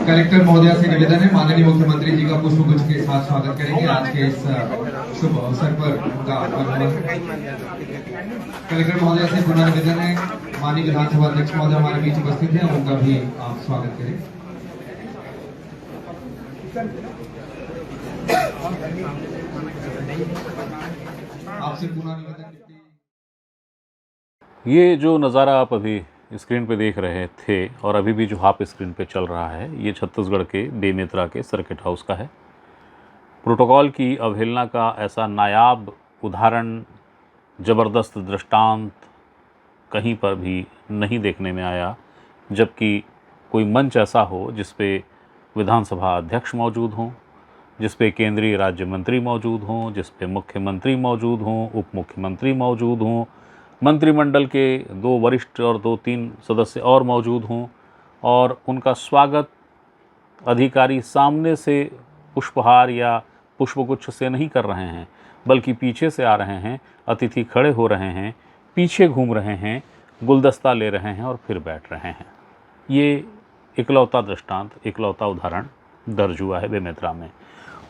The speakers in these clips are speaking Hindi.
कलेक्टर महोदया से निवेदन है, माननीय मुख्यमंत्री जी का पुष्पगुच्छ के साथ स्वागत करेंगे आज के इस शुभ अवसर पर उनका आगमन। कलेक्टर महोदया से पुनः निवेदन है, माननीय विधानसभा अध्यक्ष महोदय हमारे बीच उपस्थित हैं, उनका भी आप स्वागत करें। आपसे पुनः निवेदन। ये जो नज़ारा आप अभी स्क्रीन पे देख रहे थे और अभी भी जो हाफ स्क्रीन पे चल रहा है, ये छत्तीसगढ़ के बेमेतरा के सर्किट हाउस का है। प्रोटोकॉल की अवहेलना का ऐसा नायाब उदाहरण, ज़बरदस्त दृष्टांत कहीं पर भी नहीं देखने में आया, जबकि कोई मंच ऐसा हो जिस पे विधानसभा अध्यक्ष मौजूद हों, जिस पे केंद्रीय राज्य मंत्री मौजूद हों, जिस पे मुख्यमंत्री मौजूद हों, उप मुख्यमंत्री मौजूद हों, मंत्रिमंडल के 2 वरिष्ठ और 2-3 सदस्य और मौजूद हों और उनका स्वागत अधिकारी सामने से पुष्पहार या पुष्पगुच्छ से नहीं कर रहे हैं, बल्कि पीछे से आ रहे हैं, अतिथि खड़े हो रहे हैं, पीछे घूम रहे हैं, गुलदस्ता ले रहे हैं और फिर बैठ रहे हैं। ये इकलौता दृष्टांत, इकलौता उदाहरण दर्ज हुआ है बेमेतरा में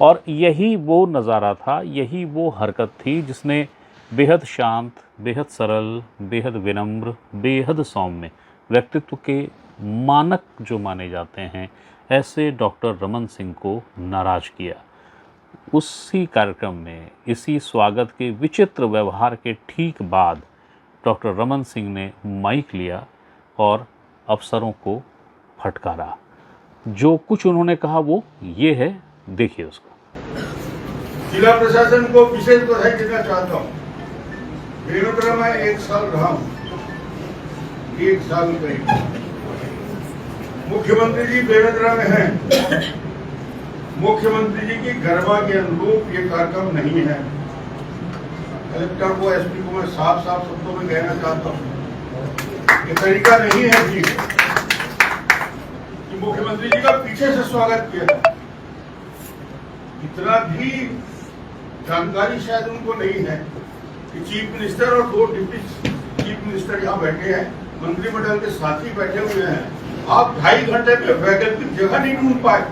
और यही वो नज़ारा था, यही वो हरकत थी जिसने बेहद शांत, बेहद सरल, बेहद विनम्र, बेहद सौम्य व्यक्तित्व के मानक जो माने जाते हैं, ऐसे डॉक्टर रमन सिंह को नाराज़ किया। उसी कार्यक्रम में इसी स्वागत के विचित्र व्यवहार के ठीक बाद डॉक्टर रमन सिंह ने माइक लिया और अफसरों को फटकारा। जो कुछ उन्होंने कहा वो ये है, देखिए उसको। जिला प्रशासन को विशेष बधाई देना चाहता हूँ। बेमेतरा में 1 साल रहा हूँ, 1 साल करीब। मुख्यमंत्री जी बेमेतरा में हैं। मुख्यमंत्री जी की गरिमा के अनुरूप ये कार्यक्रम नहीं है। कलेक्टर को, एसपी को मैं साफ साफ शब्दों में कहना चाहता हूँ, ये तरीका नहीं है जी कि मुख्यमंत्री जी का पीछे से स्वागत किया। इतना भी जानकारी शायद उनको नहीं है कि चीफ मिनिस्टर और 2 डिप्टी चीफ मिनिस्टर यहाँ बैठे हैं, मंत्रिमंडल के साथी बैठे हुए हैं। आप 2.5 घंटे में वैकल्पिक जगह नहीं ढूंढ पाए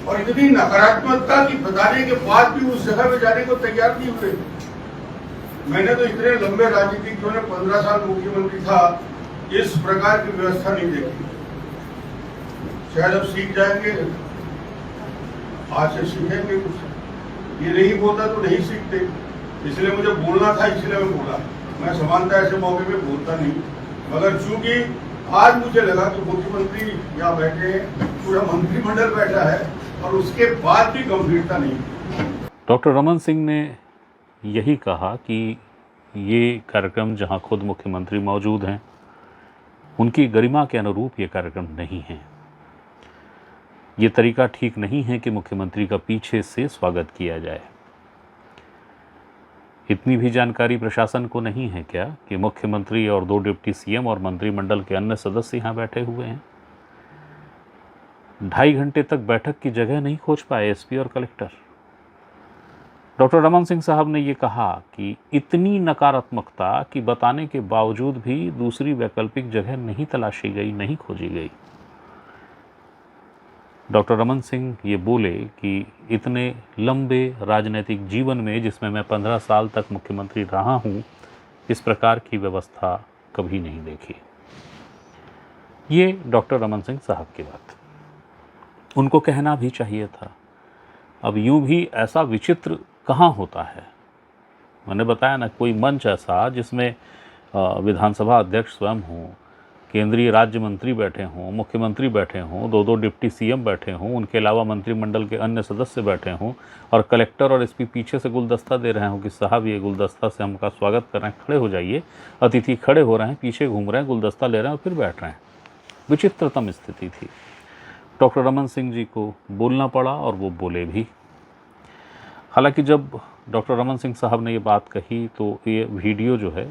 और इतनी नकारात्मकता की बताने के बाद भी उस जगह में जाने को तैयार नहीं हुए। मैंने तो इतने लंबे राजनीतिज्ञों ने 15 साल मुख्यमंत्री था, इस प्रकार की व्यवस्था नहीं देखी। शायद अब सीख जाएंगे, आज से सीखेंगे कुछ। ये नहीं बोलता तो नहीं सीखते, इसलिए मुझे बोलना था, इसलिए मैं बोला। मैं समानता ऐसे मौके पे बोलता नहीं, मगर चूंकि आज मुझे लगा कि मुख्यमंत्री यहाँ बैठे हैं, पूरा मंत्रिमंडल बैठा है और उसके बाद भी गंभीरता नहीं। डॉक्टर रमन सिंह ने यही कहा कि ये कार्यक्रम जहाँ खुद मुख्यमंत्री मौजूद हैं, उनकी गरिमा के अनुरूप ये कार्यक्रम नहीं है। ये तरीका ठीक नहीं है कि मुख्यमंत्री का पीछे से स्वागत किया जाए। इतनी भी जानकारी प्रशासन को नहीं है क्या कि मुख्यमंत्री और 2 डिप्टी सीएम और मंत्रिमंडल के अन्य सदस्य यहाँ बैठे हुए हैं? 2.5 घंटे तक बैठक की जगह नहीं खोज पाए एसपी और कलेक्टर। डॉक्टर रमन सिंह साहब ने ये कहा कि इतनी नकारात्मकता की बताने के बावजूद भी दूसरी वैकल्पिक जगह नहीं तलाशी गई, नहीं खोजी गई। डॉक्टर रमन सिंह ये बोले कि इतने लंबे राजनीतिक जीवन में, जिसमें मैं 15 साल तक मुख्यमंत्री रहा हूँ, इस प्रकार की व्यवस्था कभी नहीं देखी। ये डॉक्टर रमन सिंह साहब की बात, उनको कहना भी चाहिए था। अब यूं भी ऐसा विचित्र कहाँ होता है? मैंने बताया ना, कोई मंच ऐसा जिसमें विधानसभा अध्यक्ष स्वयं हों, केंद्रीय राज्य मंत्री बैठे हों, मुख्यमंत्री बैठे हों, 2-2 डिप्टी सीएम बैठे हों, उनके अलावा मंत्रिमंडल के अन्य सदस्य बैठे हों और कलेक्टर और एसपी पीछे से गुलदस्ता दे रहे हों कि साहब ये गुलदस्ता से हमका स्वागत कर रहे हैं, खड़े हो जाइए। अतिथि खड़े हो रहे हैं, पीछे घूम रहे हैं, गुलदस्ता ले रहे हैं और फिर बैठ रहे हैं। विचित्रतम स्थिति थी। डॉक्टर रमन सिंह जी को बोलना पड़ा और वो बोले भी। हालांकि जब डॉक्टर रमन सिंह साहब ने ये बात कही तो ये वीडियो जो है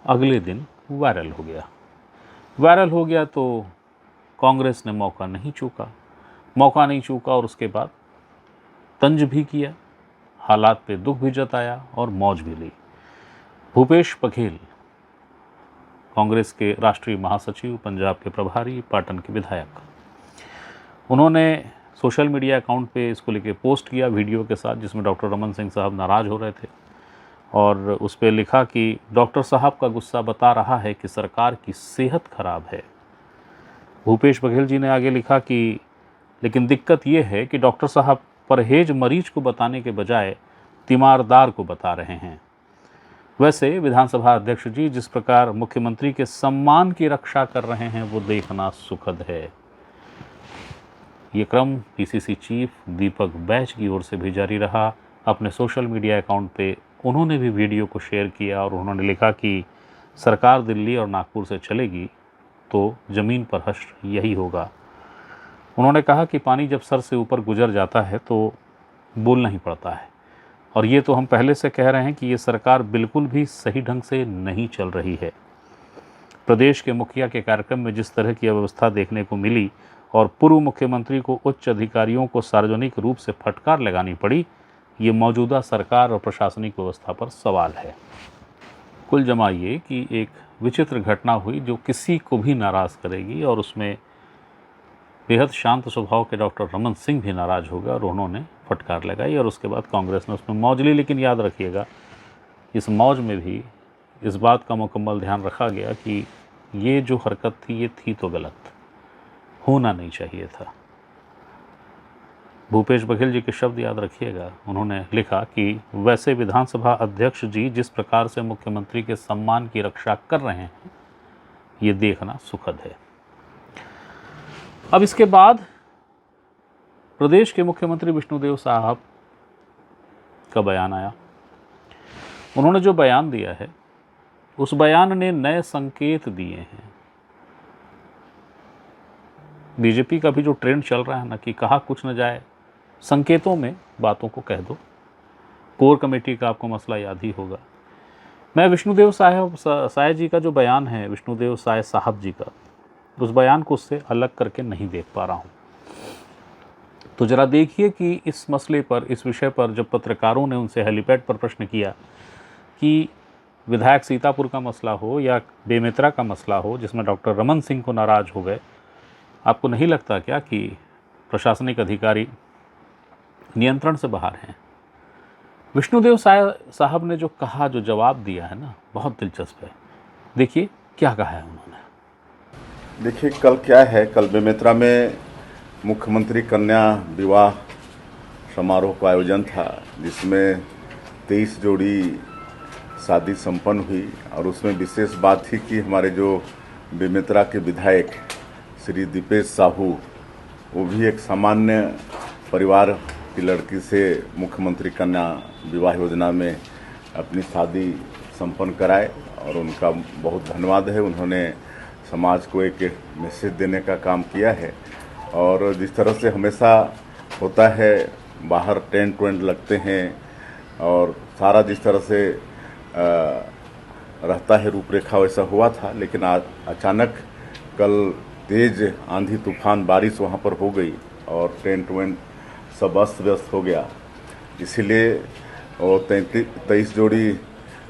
अगले दिन वायरल हो गया तो कांग्रेस ने मौका नहीं चूका और उसके बाद तंज भी किया, हालात पे दुख भी जताया और मौज भी ली। भूपेश बघेल कांग्रेस के राष्ट्रीय महासचिव, पंजाब के प्रभारी, पाटन के विधायक। उन्होंने सोशल मीडिया अकाउंट पे इसको लेके पोस्ट किया वीडियो के साथ, जिसमें डॉक्टर रमन सिंह साहब नाराज़ हो रहे थे और उस पर लिखा कि डॉक्टर साहब का गुस्सा बता रहा है कि सरकार की सेहत खराब है। भूपेश बघेल जी ने आगे लिखा कि लेकिन दिक्कत ये है कि डॉक्टर साहब परहेज मरीज को बताने के बजाय तीमारदार को बता रहे हैं। वैसे विधानसभा अध्यक्ष जी जिस प्रकार मुख्यमंत्री के सम्मान की रक्षा कर रहे हैं वो देखना सुखद है। ये क्रम पीसीसी चीफ दीपक बैच की ओर से भी जारी रहा। अपने सोशल मीडिया अकाउंट पे उन्होंने भी वीडियो को शेयर किया और उन्होंने लिखा कि सरकार दिल्ली और नागपुर से चलेगी तो ज़मीन पर हश्र यही होगा। उन्होंने कहा कि पानी जब सर से ऊपर गुजर जाता है तो बोलना ही पड़ता है, और ये तो हम पहले से कह रहे हैं कि ये सरकार बिल्कुल भी सही ढंग से नहीं चल रही है। प्रदेश के मुखिया के कार्यक्रम में जिस तरह की अव्यवस्था देखने को मिली और पूर्व मुख्यमंत्री को उच्च अधिकारियों को सार्वजनिक रूप से फटकार लगानी पड़ी, ये मौजूदा सरकार और प्रशासनिक व्यवस्था पर सवाल है। कुल जमा ये कि एक विचित्र घटना हुई जो किसी को भी नाराज़ करेगी, और उसमें बेहद शांत स्वभाव के डॉक्टर रमन सिंह भी नाराज़ हो गए और उन्होंने फटकार लगाई, और उसके बाद कांग्रेस ने उसमें मौज ली। लेकिन याद रखिएगा, इस मौज में भी इस बात का मुकम्मल ध्यान रखा गया कि ये जो हरकत थी ये थी तो गलत, होना नहीं चाहिए था। भूपेश बघेल जी के शब्द याद रखिएगा। उन्होंने लिखा कि वैसे विधानसभा अध्यक्ष जी जिस प्रकार से मुख्यमंत्री के सम्मान की रक्षा कर रहे हैं ये देखना सुखद है। अब इसके बाद प्रदेश के मुख्यमंत्री विष्णुदेव साहब का बयान आया। उन्होंने जो बयान दिया है उस बयान ने नए संकेत दिए हैं। बीजेपी का भी जो ट्रेंड चल रहा है ना कि कहा कुछ न जाए, संकेतों में बातों को कह दो। कोर कमेटी का आपको मसला याद ही होगा। मैं विष्णुदेव साय जी का जो बयान है, विष्णुदेव साय साहब जी का, उस बयान को उससे अलग करके नहीं देख पा रहा हूँ। तो ज़रा देखिए कि इस मसले पर, इस विषय पर जब पत्रकारों ने उनसे हेलीपैड पर प्रश्न किया कि विधायक सीतापुर का मसला हो या बेमेतरा का मसला हो जिसमें डॉक्टर रमन सिंह को नाराज़ हो गए, आपको नहीं लगता क्या कि प्रशासनिक अधिकारी नियंत्रण से बाहर हैं? विष्णुदेव साहब ने जो कहा, जो जवाब दिया है ना, बहुत दिलचस्प है। देखिए क्या कहा है उन्होंने। देखिए कल क्या है, कल बेमेतरा में मुख्यमंत्री कन्या विवाह समारोह का आयोजन था जिसमें 23 जोड़ी शादी संपन्न हुई, और उसमें विशेष बात थी कि हमारे जो बेमेतरा के विधायक श्री दीपेश साहू, वो भी एक सामान्य परिवार की लड़की से मुख्यमंत्री कन्या विवाह योजना में अपनी शादी संपन्न कराए, और उनका बहुत धन्यवाद है। उन्होंने समाज को एक मैसेज देने का काम किया है, और जिस तरह से हमेशा होता है बाहर टेंट वेंट लगते हैं और सारा जिस तरह से रहता है रूपरेखा, वैसा हुआ था। लेकिन अचानक कल तेज आंधी तूफान बारिश वहाँ पर हो गई और टेंट वेंट सब अस्त व्यस्त हो गया। इसीलिए और 23 जोड़ी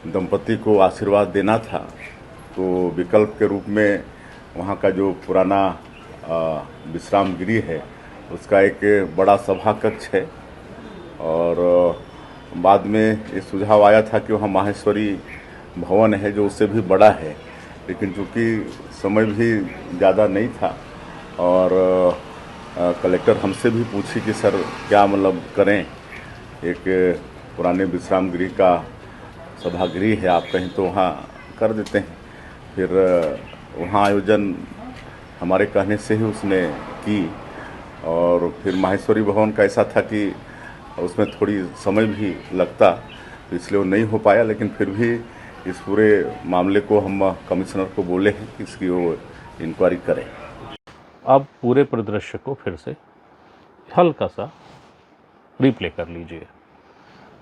दंपति को आशीर्वाद देना था, तो विकल्प के रूप में वहाँ का जो पुराना विश्राम गृह है उसका एक बड़ा सभा कक्ष है, और बाद में ये सुझाव आया था कि वहाँ माहेश्वरी भवन है जो उससे भी बड़ा है, लेकिन चूँकि समय भी ज़्यादा नहीं था और कलेक्टर हमसे भी पूछी कि सर क्या मतलब करें, एक पुराने विश्राम गृह का सभागृह है, आप कहीं तो वहाँ कर देते हैं। फिर वहाँ आयोजन हमारे कहने से ही उसने की, और फिर माहेश्वरी भवन का ऐसा था कि उसमें थोड़ी समय भी लगता, तो इसलिए वो नहीं हो पाया। लेकिन फिर भी इस पूरे मामले को हम कमिश्नर को बोले हैं कि इसकी वो इंक्वायरी करें। अब पूरे परिदृश्य को फिर से हल्का सा रिप्ले कर लीजिए।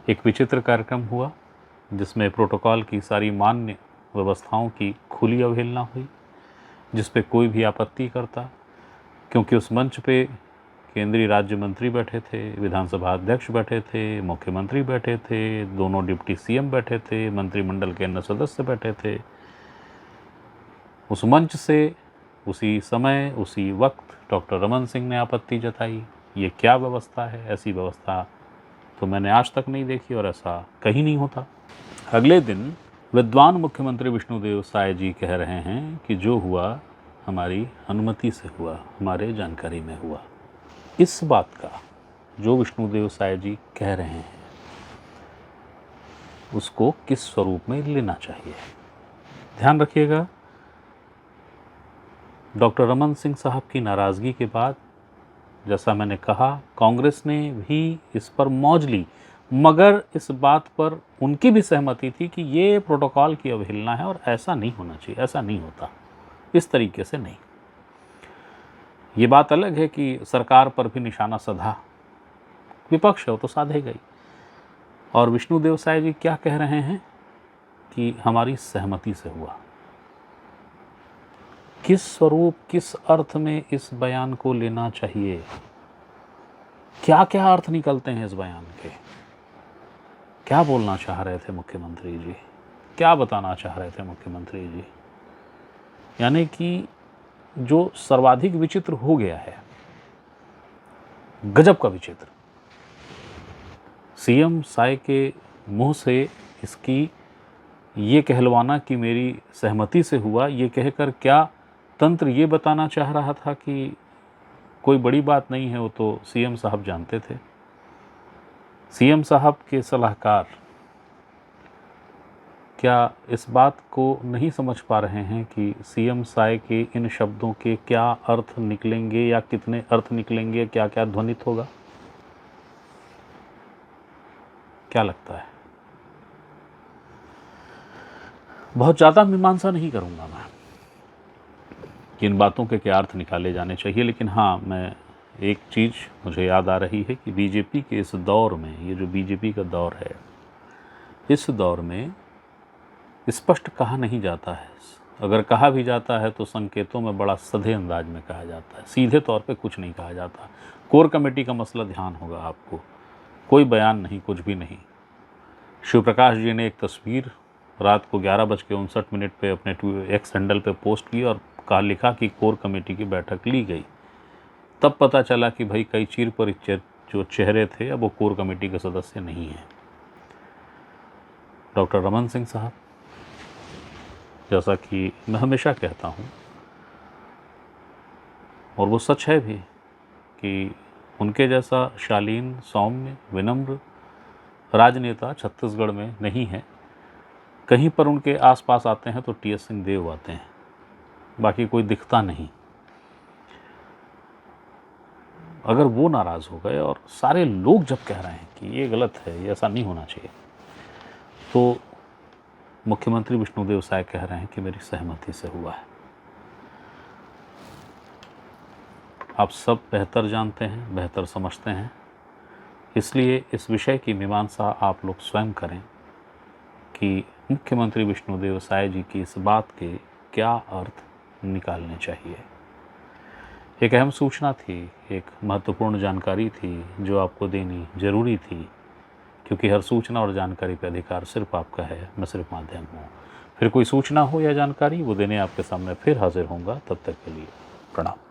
एक विचित्र कार्यक्रम हुआ जिसमें प्रोटोकॉल की सारी मान्य व्यवस्थाओं की खुली अवहेलना हुई, जिस पे कोई भी आपत्ति करता, क्योंकि उस मंच पे केंद्रीय राज्य मंत्री बैठे थे, विधानसभा अध्यक्ष बैठे थे, मुख्यमंत्री बैठे थे, दोनों डिप्टी सीएम बैठे थे, मंत्रिमंडल के अन्य सदस्य बैठे थे। उस मंच से उसी समय उसी वक्त डॉक्टर रमन सिंह ने आपत्ति जताई। ये क्या व्यवस्था है? ऐसी व्यवस्था तो मैंने आज तक नहीं देखी और ऐसा कहीं नहीं होता। अगले दिन विद्वान मुख्यमंत्री विष्णुदेव साय जी कह रहे हैं कि जो हुआ हमारी अनुमति से हुआ, हमारे जानकारी में हुआ। इस बात का जो विष्णुदेव साय जी कह रहे हैं उसको किस स्वरूप में लेना चाहिए? ध्यान रखिएगा, डॉक्टर रमन सिंह साहब की नाराज़गी के बाद जैसा मैंने कहा कांग्रेस ने भी इस पर मौज ली, मगर इस बात पर उनकी भी सहमति थी कि ये प्रोटोकॉल की अवहेलना है और ऐसा नहीं होना चाहिए, ऐसा नहीं होता, इस तरीके से नहीं। ये बात अलग है कि सरकार पर भी निशाना साधा, विपक्ष है तो साधेगा ही। और विष्णुदेव साय जी क्या कह रहे हैं कि हमारी सहमति से हुआ। किस स्वरूप, किस अर्थ में इस बयान को लेना चाहिए? क्या क्या अर्थ निकलते हैं इस बयान के? क्या बोलना चाह रहे थे मुख्यमंत्री जी? क्या बताना चाह रहे थे मुख्यमंत्री जी? यानी कि जो सर्वाधिक विचित्र हो गया है, गजब का विचित्र, सीएम साय के मुंह से इसकी ये कहलवाना कि मेरी सहमति से हुआ, ये कहकर क्या तंत्र ये बताना चाह रहा था कि कोई बड़ी बात नहीं है, वो तो सीएम साहब जानते थे। सीएम साहब के सलाहकार क्या इस बात को नहीं समझ पा रहे हैं कि सीएम साय के इन शब्दों के क्या अर्थ निकलेंगे या कितने अर्थ निकलेंगे, क्या क्या ध्वनित होगा? क्या लगता है? बहुत ज़्यादा मीमांसा नहीं करूंगा मैं कि इन बातों के क्या अर्थ निकाले जाने चाहिए, लेकिन हाँ, मैं एक चीज़ मुझे याद आ रही है कि बीजेपी के इस दौर में, ये जो बीजेपी का दौर है, इस दौर में स्पष्ट कहा नहीं जाता है। अगर कहा भी जाता है तो संकेतों में बड़ा सधे अंदाज में कहा जाता है, सीधे तौर पे कुछ नहीं कहा जाता। कोर कमेटी का मसला ध्यान होगा आपको, कोई बयान नहीं, कुछ भी नहीं। शिव प्रकाश जी ने एक तस्वीर रात को 11:59 पे अपने एक्स हैंडल पे पोस्ट की और लिखा कि कोर कमेटी की बैठक ली गई। तब पता चला कि भाई कई चीर पर जो चेहरे थे अब वो कोर कमेटी के सदस्य नहीं हैं। डॉक्टर रमन सिंह साहब, जैसा कि मैं हमेशा कहता हूँ और वो सच है भी, कि उनके जैसा शालीन, सौम्य, विनम्र राजनेता छत्तीसगढ़ में नहीं है। कहीं पर उनके आसपास आते हैं तो टीएस सिंहदेव आते हैं, बाकी कोई दिखता नहीं। अगर वो नाराज़ हो गए और सारे लोग जब कह रहे हैं कि ये गलत है, ये ऐसा नहीं होना चाहिए, तो मुख्यमंत्री विष्णुदेव साय कह रहे हैं कि मेरी सहमति से हुआ है। आप सब बेहतर जानते हैं, बेहतर समझते हैं, इसलिए इस विषय की मीमांसा आप लोग स्वयं करें कि मुख्यमंत्री विष्णुदेव साय जी की इस बात के क्या अर्थ निकालने चाहिए। एक अहम सूचना थी, एक महत्वपूर्ण जानकारी थी जो आपको देनी ज़रूरी थी, क्योंकि हर सूचना और जानकारी पे अधिकार सिर्फ आपका है, मैं सिर्फ माध्यम हूँ। फिर कोई सूचना हो या जानकारी वो देने आपके सामने फिर हाजिर होऊंगा। तब तक के लिए प्रणाम।